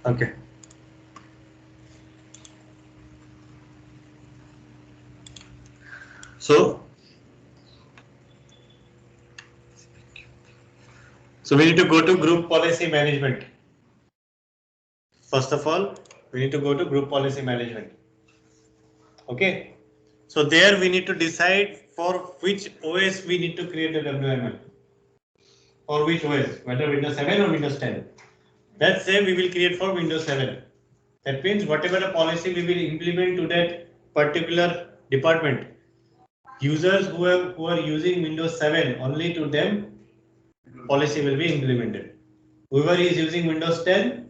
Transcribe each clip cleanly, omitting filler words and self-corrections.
Okay. So we need to go to group policy management. First of all, we need to go to group policy management. Okay. So there we need to decide for which OS we need to create a WML. For which OS, whether Windows 7 or Windows 10. Let's say we will create for Windows 7. That means whatever the policy we will implement to that particular department, users who are using Windows 7, only to them policy will be implemented. Whoever is using Windows 10,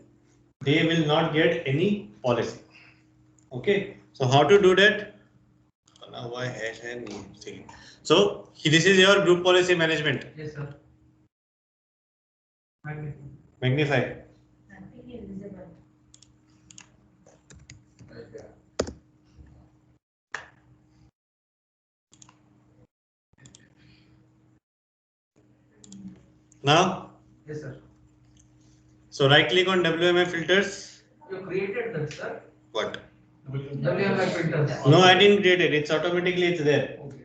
they will not get any policy. Okay. So how to do that? So this is your group policy management. Yes, sir. Magnify. Nothing is visible. Now? Yes, sir. So right click on WMF filters. You created that, sir? What? WMF filters. No, I didn't create it. It's automatically it's there. Okay.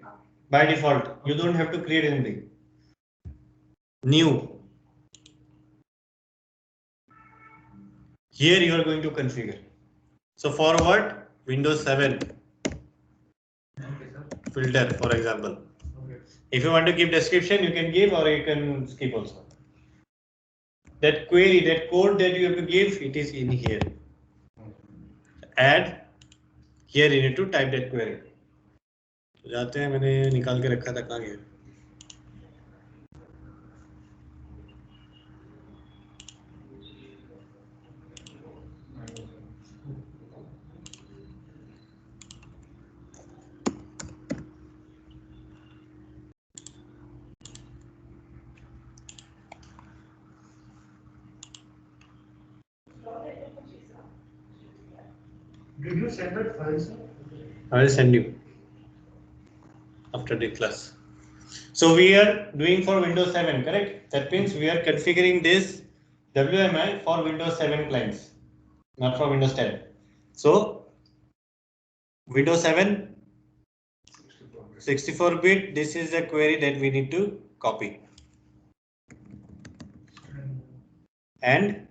By default. You don't have to create anything. New. Here you are going to configure. So for what? Windows 7 Okay, sir. filter, for example. Okay. If you want to give description, you can give or you can skip also. That query, that code that you have to give, it is in here. Add. Here you need to type that query. तो जाते हैं, मैंने निकाल के रखा था, कहाँ गया? Did you send that file, sir? I will send you after the class. So we are doing for Windows 7, correct? That means we are configuring this WMI for Windows 7 clients, not for Windows 10. So Windows 7 64-bit, this is the query that we need to copy and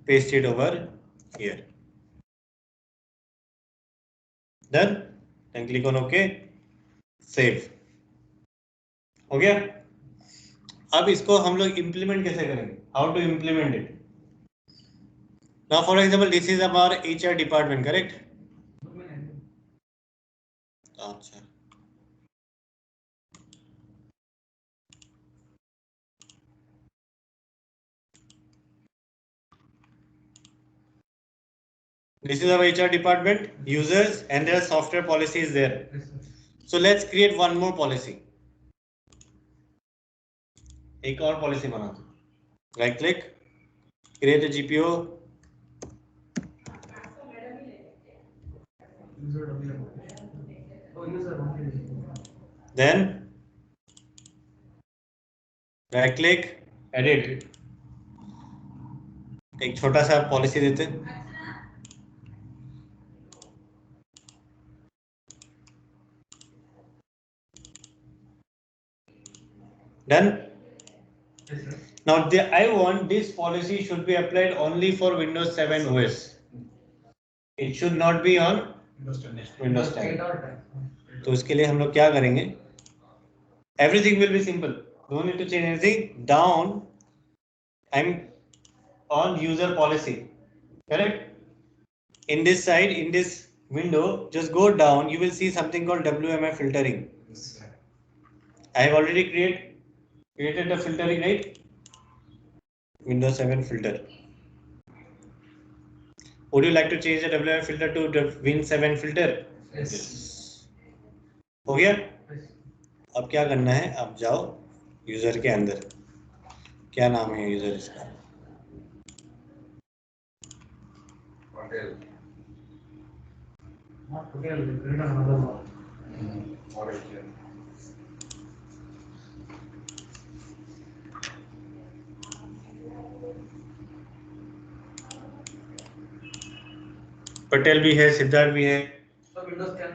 paste it over here. Done? Then click on OK. Save. हो गया? अब इसको हम लोग implement कैसे करेंगे? How to implement it? Now, for example, this is our HR department, correct? अच्छा. This is our HR department, users, and their software policy is there. So let's create one more policy. एक और policy बना दो. Right click, create a GPO. Then right click, edit. एक छोटा सा policy देते हैं. Done? Yes, sir. Now I want this policy should be applied only for Windows 7 OS. It should not be on Windows 10. तो उसके लिए हम लोग क्या करेंगे? Everything will be simple. Don't need to change anything. Down, I'm on user policy. Correct? In this side, in this window, just go down. You will see something called WMF filtering. I have already created the filtering, right? Windows 7 filter. Would you like to change the WMF filter to the Win 7 filter? Yes. हो गया? अब क्या करना है? अब जाओ user के अंदर. क्या नाम है यूजर इसका? पटेल भी है, सिद्धार्थ भी है, So Windows 10.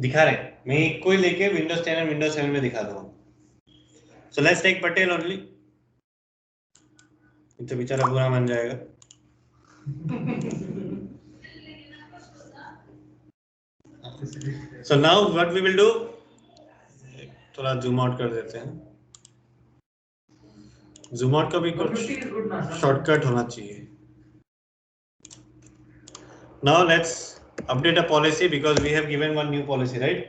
दिखा रहे हैं। मैं एक को ही लेके विंडोज 10 और विंडोज 7 में दिखा दूंगा। So let's take Patel only, तो बेचारा बुरा मान जाएगा। So now what we will do, थोड़ा जूम आउट कर देते हैं। जूम आउट का भी कुछ 150 is good ना, sir? शॉर्टकट होना चाहिए। Now let's update a policy because we have given one new policy, right?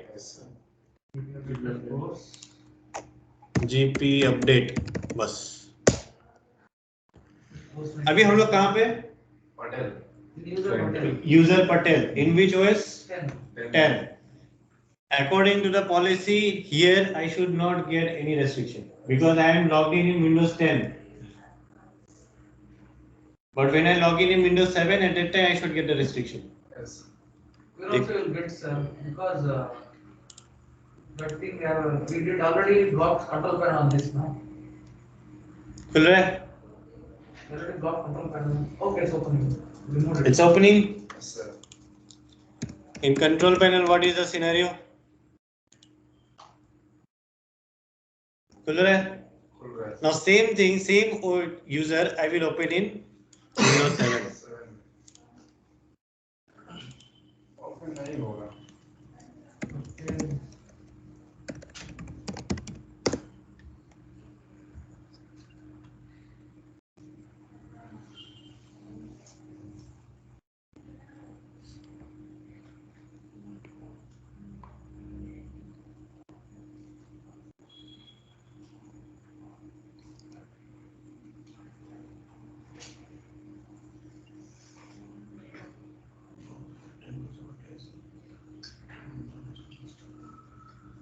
GP update, बस। अभी हम लोग कहाँ पे? Patel. User Hotel. User Patel. In which OS? 10. 10. According to the policy, here I should not get any restriction because I am logged in Windows 10. But when I log in Windows 7, at that time I should get the restriction. Yes. We also will get some because that thing we did already block control panel on this now. खुल रहा है? We already block control panel. Okay, it's opening. Remove it. It's opening. Yes, sir. In control panel, what is the scenario? खुल रहा है? खुल रहा है। Now same thing, same user I will open in Windows 7. 7. Open नहीं होगा। Okay.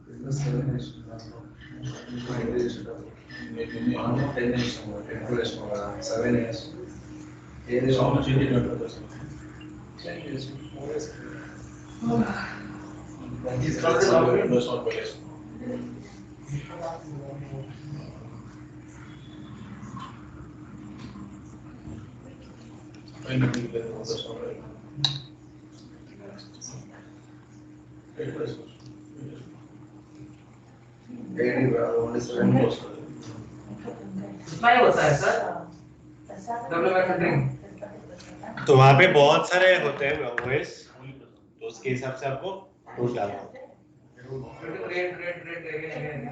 Windows 7 is almost 10 years more, 10 years more, 7 years. 10 years How much more. is it under the 10 years, 4 years. It's already logged in. Windows or Patel? When did you get Windows already? It was. Only 7 years. कितना ही होता है sir? Development filtering. तो वहाँ पे बहुत सारे होते हैं OS, तो उसके हिसाब से आपको कोड डालना होता है। Rate again.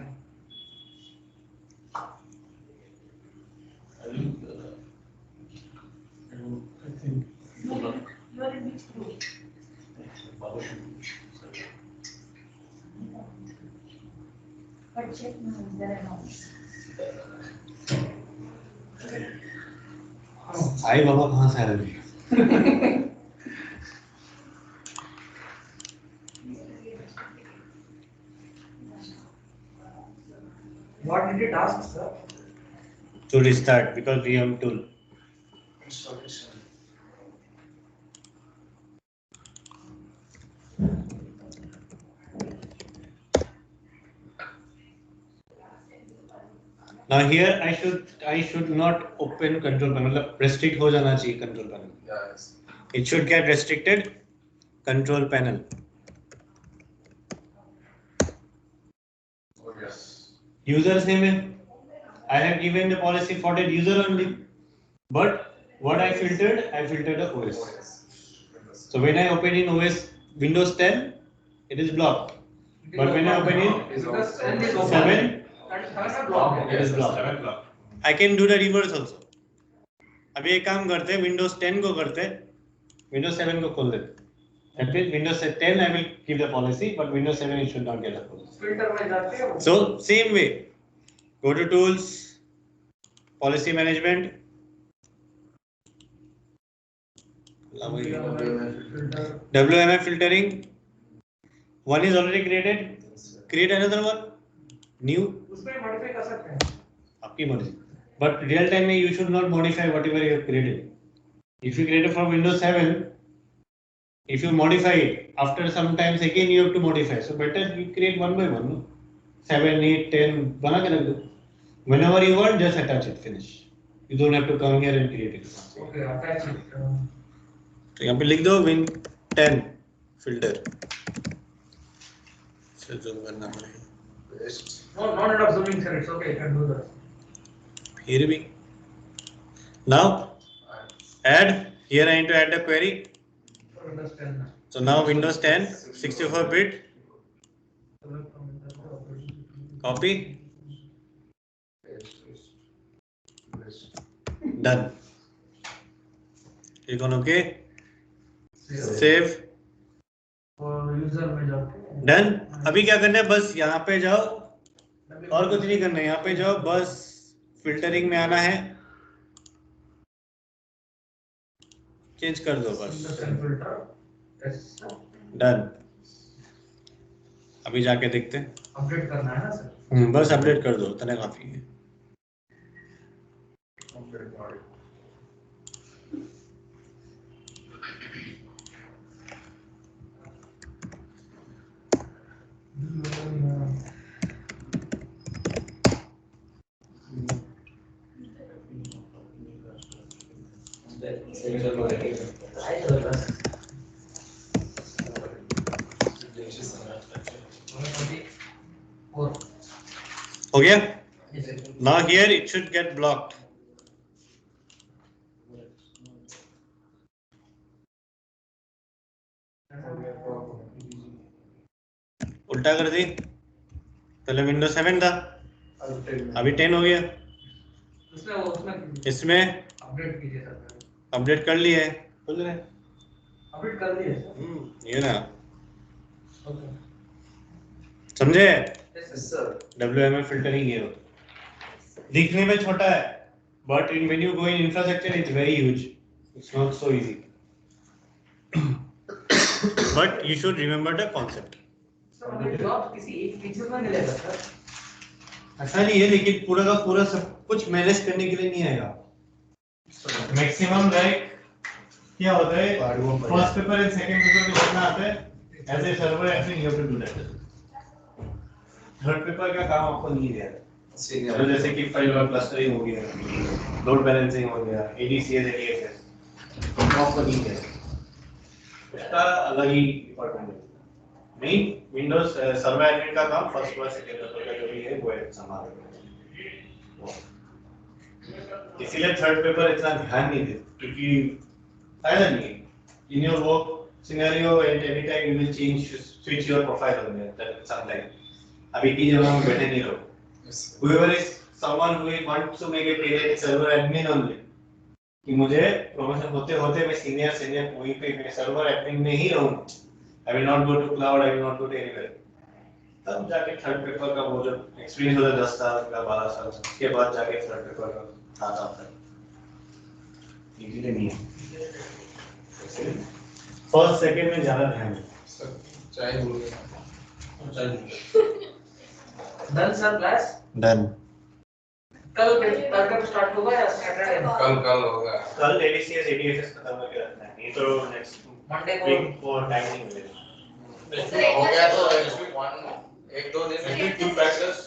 I think. You are in which group? But check now, is there an option? Sai Baba कहाँ से आ रहे हैं? What did it ask, sir? To restart because VM tool. Installation. Now here I should not open control panel. मतलब restrict हो जाना चाहिए control panel. Yes. It should get restricted control panel. Oh, yes. User name है. I have given the policy for that user only. But what I filtered the OS. Windows. So when I open in OS Windows 10, it is blocked. But when I open in Because 10 is open. 7, That is 7 is blocked. it is blocked. 7 block. I can do the reverse also. अभी एक काम करते हैं, Windows 10 को करते हैं, Windows 7 को खोल देते हैं. That means Windows 10 I will give the policy, but Windows 7 it should not get the policy. Filter में जाते हैं. So same way, go to tools, policy management. Filter. WMF filtering. One is already created. Create another one. New. उसमें modify कर सकते हैं. आपकी मर्जी. But real time में you should not modify whatever you have created. If you created from Windows 7, if you modify it, after some times again you have to modify. So better you create one by one. No? 7, 8, 10, बना के रख दो. Whenever you want, just attach it. Finish. You don't have to come here and create it. Okay, attach it. तो यहाँ पे लिख दो win 10 filter से जूम करना पड़ेगा Paste. No, no need of zooming, sir. It's okay. You can do that. फिर भी now add here I need to add a query For Windows 10. so now Windows 10 64 bit copy Paste. done click on OK save और user में जाके done अभी क्या करना है बस यहाँ पे जाओ और कुछ नहीं करना है यहाँ पे जाओ बस फिल्टरिंग में आना है चेंज कर दो बस फिल्टर डन अभी जाके देखते हैं अपडेट करना है ना सर बस अपडेट कर दो इतना काफी है Complete body. हो गया now here it should get blocked उल्टा कर दी पहले विंडो 7 था अभी 10 हो गया उसमें इसमें अपडेट कीजिए सर अपडेट कर लिया है खुल रहा है अपडेट कर दिए सर ये ना ओके समझे Yes, sir. WML फिल्टरिंग ये दिखने में छोटा है but in when you go in infrastructure it's very huge it's not so easy but you should remember the concept sir हमें जॉब किसी एक फीचर में मिलेगा सर ऐसा नहीं है लेकिन पूरा का पूरा सब कुछ मैनेज करने के लिए नहीं आएगा मैक्सिमम लाइक क्या होता है first paper and second paper में कितना आता है as a server actually you have to do that third paper का काम आपको नहीं दिया Senior. तो जैसे कि फाइल और क्लस्टरिंग हो गया लोड बैलेंसिंग हो गया ADCS ADFS आपको नहीं दिया उसका अलग ही डिपार्टमेंट है मेन विंडोज सर्वर एडमिन का काम फर्स्ट और सेकंड पेपर का जो भी है वो है संभालना इसीलिए थर्ड पेपर इतना ध्यान नहीं दे क्योंकि फायदा नहीं है in your work scenario at any time you will change switch your profile on that sometime अभी की जगह में बैठे नहीं रहो Yes, sir. whoever is someone who wants to make a career server admin only कि मुझे प्रमोशन होते होते मैं सीनियर वहीं पे मैं सर्वर एडमिन में ही रहूं I will not go to cloud I will not go to anywhere तब जाके थर्ड पेपर का वो जो एक्सपीरियंस होता है 10 साल का 12 साल उसके बाद जाके थर्ड पेपर का आता है इजीली नहीं है फर्स्ट सेकंड में ज्यादा ध्यान है Sir, चाय भूल गया. डन सर क्लास डन कल कब स्टार्ट होगा या सैटरडे कल होगा. कल ADCS ADFS खत्म करके रखना है नहीं तो नेक्स्ट मंडे को वीक को टाइम नहीं मिलेगा हो गया तो next week एक दो दिन में Two factors.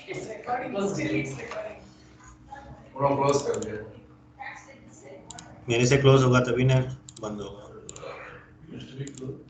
It's recording, still it's recording. पूरा क्लोज कर दिया. मेरे से क्लोज होगा तभी नेट बंद होगा Used to be close.